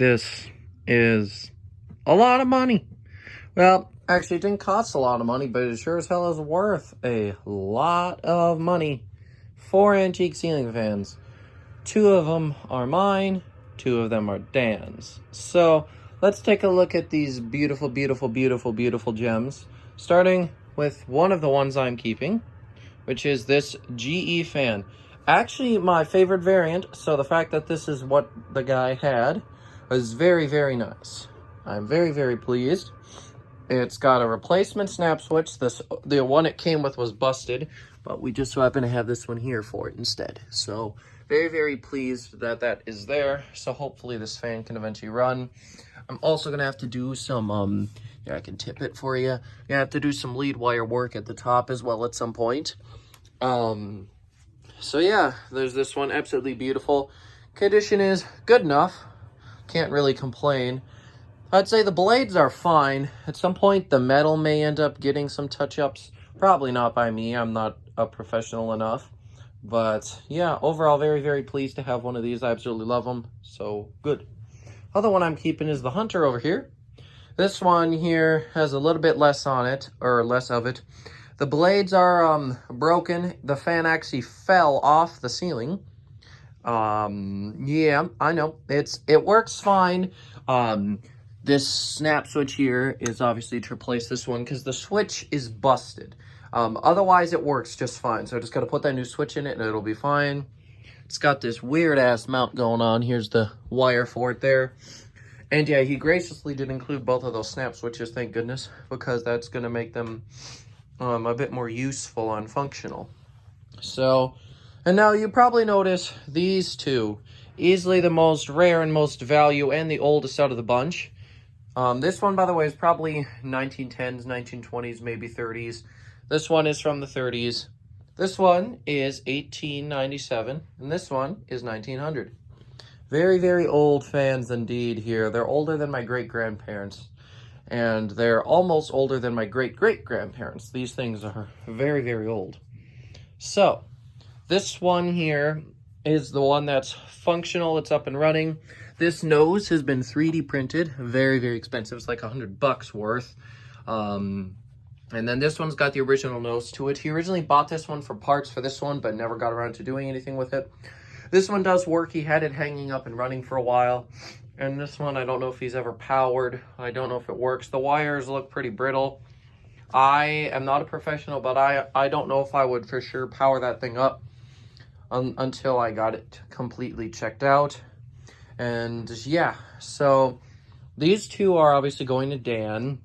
this is a lot of money. Well, actually, it didn't cost a lot of money, but it sure as hell is worth a lot of money. 4 antique ceiling fans. 2 of them are mine, 2 of them are Dan's. So let's take a look at these beautiful, beautiful, beautiful, beautiful gems. Starting with one of the ones I'm keeping, which is this GE fan. Actually, my favorite variant, so the fact that this is what the guy had was very, very nice. I'm very, very pleased. It's got a replacement snap switch. The one it came with was busted, but we just so happen to have this one here for it instead. So very, very pleased that that is there. So hopefully this fan can eventually run. I'm also going to have to do some, yeah, I can tip it for you. I have to do some lead wire work at the top as well at some point. So yeah, there's this one, absolutely beautiful. Condition is good enough. Can't really complain. I'd say the blades are fine. At some point, the metal may end up getting some touch-ups. Probably not by me. I'm not a professional enough. But yeah, overall, very, very pleased to have one of these. I absolutely love them. So good. Other one I'm keeping is the Hunter over here. This one here has a little bit less on it, or less of it. The blades are broken. The fan actually fell off the ceiling. Yeah, I know. It works fine. This snap switch here is obviously to replace this one because the switch is busted. Otherwise, it works just fine. So I just got to put that new switch in it and it'll be fine. It's got this weird-ass mount going on. Here's the wire for it there. And yeah, he graciously did include both of those snap switches, thank goodness, because that's going to make them a bit more useful and functional. So, and now you probably notice these two. Easily the most rare and most value and the oldest out of the bunch. This one, by the way, is probably 1910s, 1920s, maybe 30s. This one is from the 30s. This one is 1897, and this one is 1900. Very, very old fans indeed here. They're older than my great-grandparents, and they're almost older than my great-great-grandparents. These things are very, very old. So, this one here is the one that's functional, it's up and running. This nose has been 3D printed, very, very expensive. It's like $100 worth. And then this one's got the original nose to it. He originally bought this one for parts for this one, but never got around to doing anything with it. This one does work. He had it hanging up and running for a while. And this one, I don't know if he's ever powered. I don't know if it works. The wires look pretty brittle. I am not a professional, but I don't know if I would for sure power that thing up until I got it completely checked out. And yeah, so these two are obviously going to Dan.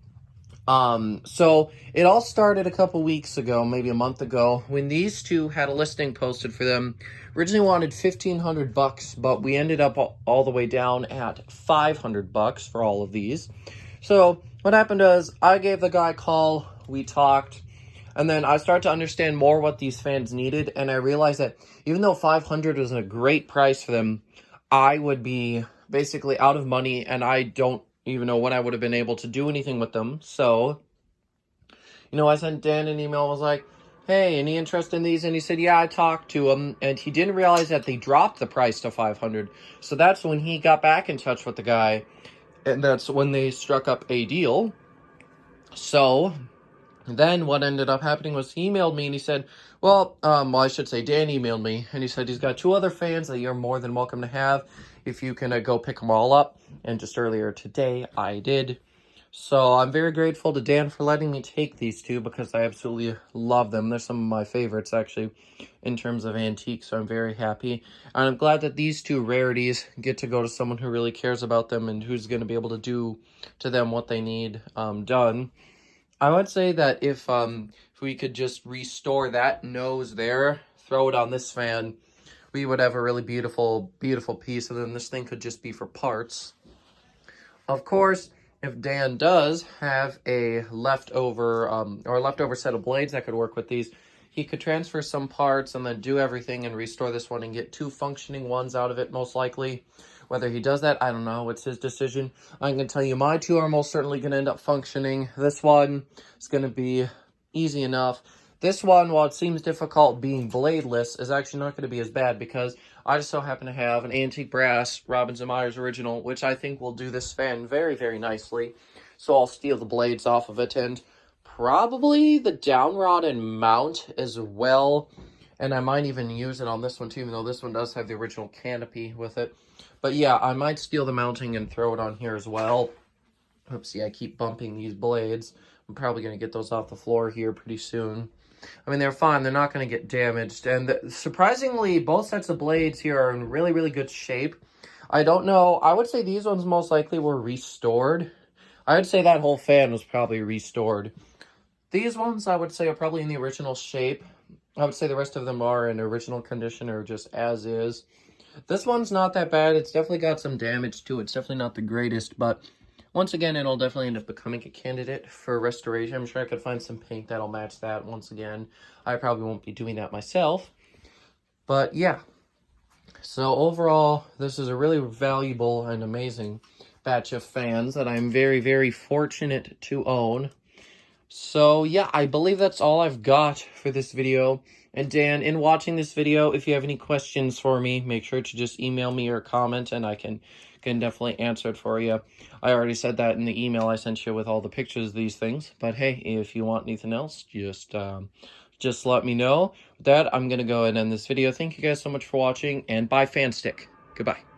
So it all started a couple weeks ago, maybe a month ago, when these two had a listing posted for them. Originally wanted $1,500, but we ended up all the way down at $500 for all of these. So what happened is I gave the guy a call, we talked, and then I started to understand more what these fans needed, and I realized that even though $500 was a great price for them, I would be basically out of money, and I don't even know when I would have been able to do anything with them. So, you know, I sent Dan an email, I was like, hey, any interest in these? And he said, yeah, I talked to him, and he didn't realize that they dropped the price to $500. So that's when he got back in touch with the guy, and that's when they struck up a deal. So then what ended up happening was he emailed me and he said, well, I should say Dan emailed me, and he said he's got 2 other fans that you're more than welcome to have if you can go pick them all up. And just earlier today, I did. So I'm very grateful to Dan for letting me take these 2 because I absolutely love them. They're some of my favorites, actually, in terms of antiques, so I'm very happy. And I'm glad that these 2 rarities get to go to someone who really cares about them and who's going to be able to do to them what they need done. I would say that if we could just restore that nose there, throw it on this fan, we would have a really beautiful, beautiful piece, and then this thing could just be for parts. Of course, if Dan does have a leftover set of blades that could work with these, he could transfer some parts and then do everything and restore this one and get 2 functioning ones out of it, most likely. Whether he does that, I don't know. It's his decision. I can tell you my 2 are most certainly going to end up functioning. This one is going to be easy enough. This one, while it seems difficult being bladeless, is actually not going to be as bad because I just so happen to have an antique brass Robbins & Myers original, which I think will do this fan very, very nicely. So I'll steal the blades off of it, and probably the down rod and mount as well. And I might even use it on this one too, even though this one does have the original canopy with it. But yeah, I might steal the mounting and throw it on here as well. Oopsie, I keep bumping these blades. I'm probably going to get those off the floor here pretty soon. I mean, they're fine. They're not going to get damaged. And surprisingly, both sets of blades here are in really, really good shape. I don't know. I would say these ones most likely were restored. I would say that whole fan was probably restored. These ones, I would say, are probably in the original shape. I would say the rest of them are in original condition or just as is. This one's not that bad. It's definitely got some damage to it. It's definitely not the greatest, but once again, it'll definitely end up becoming a candidate for restoration. I'm sure I could find some paint that'll match that once again. I probably won't be doing that myself. But yeah. So overall, this is a really valuable and amazing batch of fans that I'm very, very fortunate to own. So yeah, I believe that's all I've got for this video. And Dan, in watching this video, if you have any questions for me, make sure to just email me or comment, and I can definitely answer it for you. I already said that in the email I sent you with all the pictures of these things. But hey, if you want anything else, just let me know. With that, I'm going to go ahead and end this video. Thank you guys so much for watching, and bye, Fanstick. Goodbye.